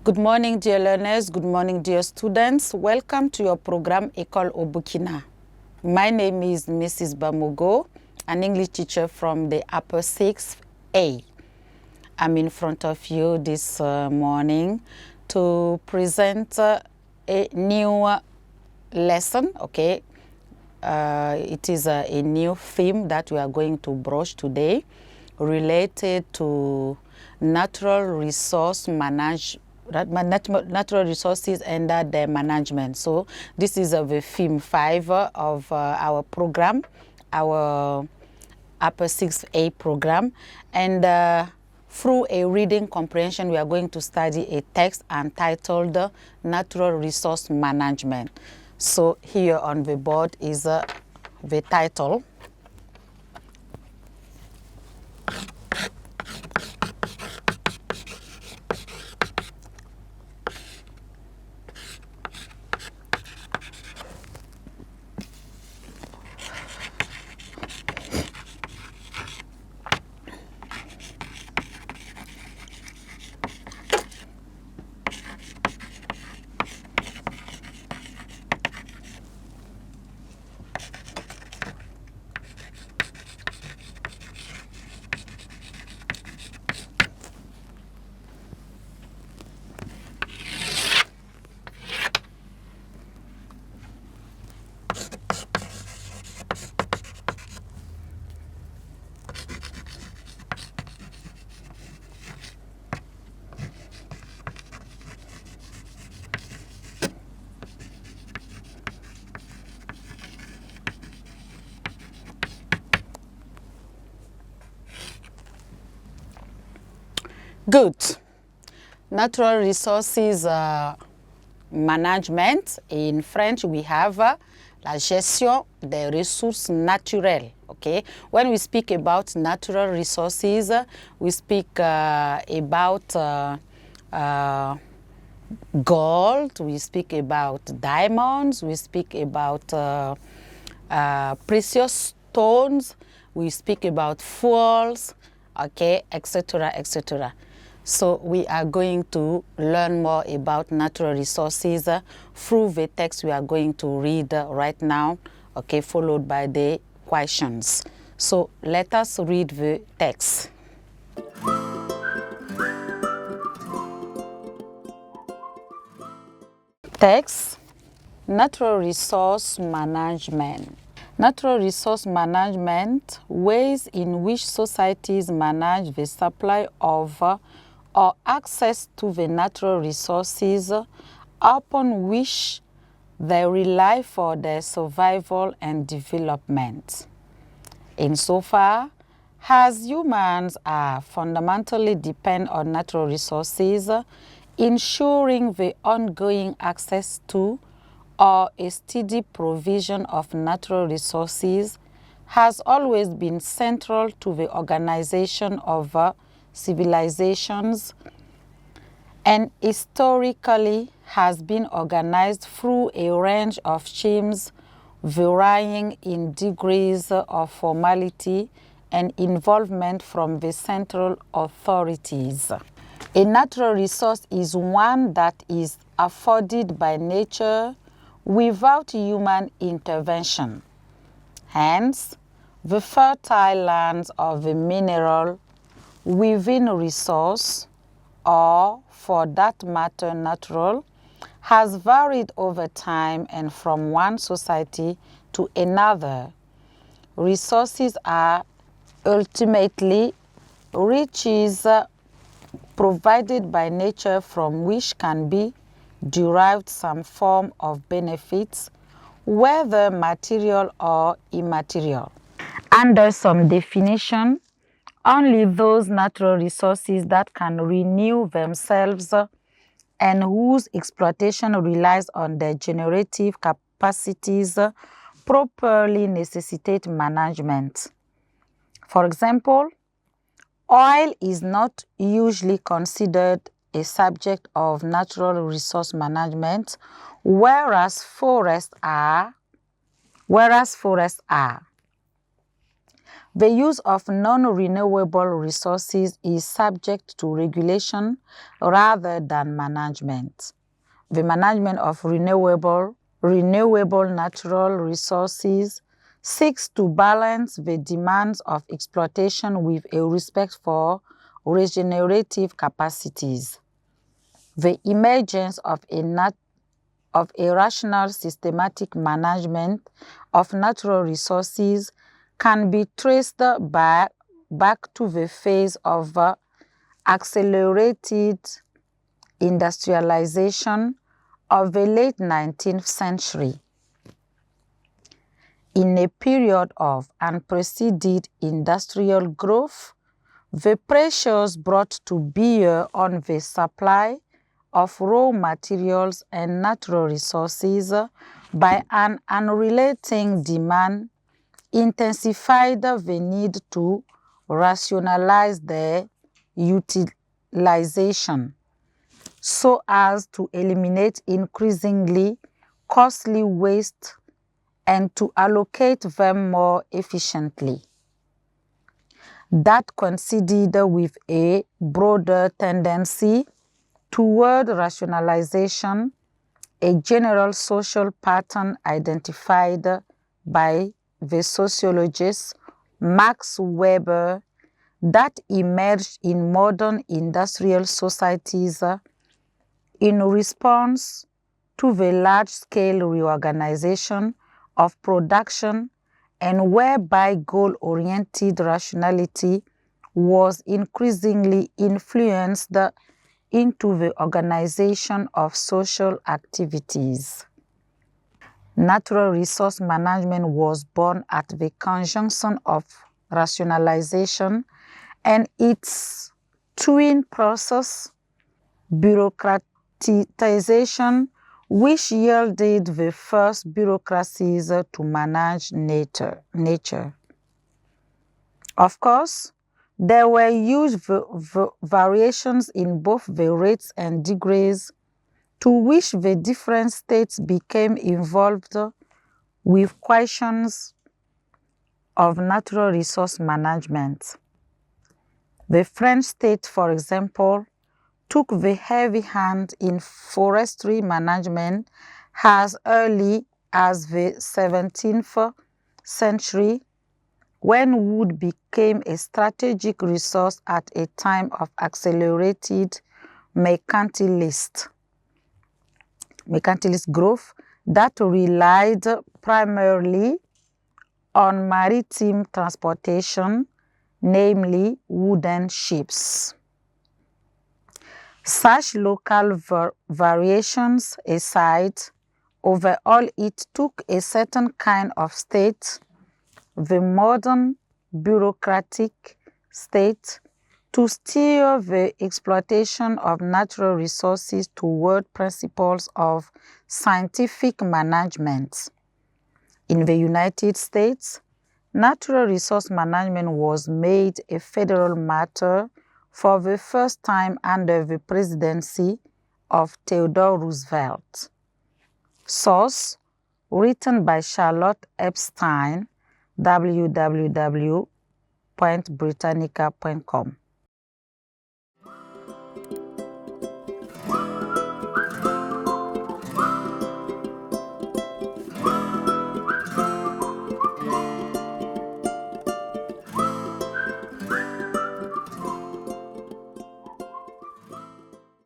Good morning, dear learners. Good morning, dear students. Welcome to your program, École au Burkina. My name is Mrs. Bamogo, an English teacher from the upper 6th A. I'm in front of you this morning to present a new lesson, okay? It is a new theme that we are going to broach today related to natural resources and their management. So this is the theme 5 of our program, our upper 6th A program. And through a reading comprehension, we are going to study a text entitled Natural Resource Management. So here on the board is the title. Good. Natural resources management. In French, we have la gestion des ressources naturelles. Okay. When we speak about natural resources, we speak about gold. We speak about diamonds. We speak about precious stones. We speak about fuels. Okay, etc., etc. So we are going to learn more about natural resources through the text we are going to read right now, okay, followed by the questions. So let us read the text. Text, natural resource management. Natural resource management, ways in which societies manage the supply of or access to the natural resources upon which they rely for their survival and development. Insofar as humans are fundamentally depend on natural resources, ensuring the ongoing access to or a steady provision of natural resources has always been central to the organization of civilizations and historically has been organized through a range of schemes varying in degrees of formality and involvement from the central authorities. A natural resource is one that is afforded by nature without human intervention. Hence, the fertile lands of the mineral within a resource, or for that matter natural, has varied over time and from one society to another. Resources are ultimately riches provided by nature from which can be derived some form of benefits, whether material or immaterial. Under some definition, only those natural resources that can renew themselves and whose exploitation relies on their generative capacities properly necessitate management. For example, oil is not usually considered a subject of natural resource management, whereas forests are. The use of non-renewable resources is subject to regulation rather than management. The management of renewable natural resources seeks to balance the demands of exploitation with a respect for regenerative capacities. The emergence of a rational systematic management of natural resources can be traced back to the phase of accelerated industrialization of the late 19th century. In a period of unprecedented industrial growth, the pressures brought to bear on the supply of raw materials and natural resources by an unrelenting demand intensified the need to rationalize their utilization so as to eliminate increasingly costly waste and to allocate them more efficiently. That coincided with a broader tendency toward rationalization, a general social pattern identified by the sociologist Max Weber that emerged in modern industrial societies in response to the large-scale reorganization of production and whereby goal-oriented rationality was increasingly influenced into the organization of social activities. Natural resource management was born at the conjunction of rationalization and its twin process, bureaucratization, which yielded the first bureaucracies to manage nature. Of course, there were huge variations in both the rates and degrees to which the different states became involved with questions of natural resource management. The French state, for example, took the heavy hand in forestry management as early as the 17th century, when wood became a strategic resource at a time of accelerated mercantilist growth that relied primarily on maritime transportation, namely wooden ships. Such local variations aside, overall it took a certain kind of state, the modern bureaucratic state, to steer the exploitation of natural resources toward principles of scientific management. In the United States, natural resource management was made a federal matter for the first time under the presidency of Theodore Roosevelt. Source: written by Charlotte Epstein, www.britannica.com.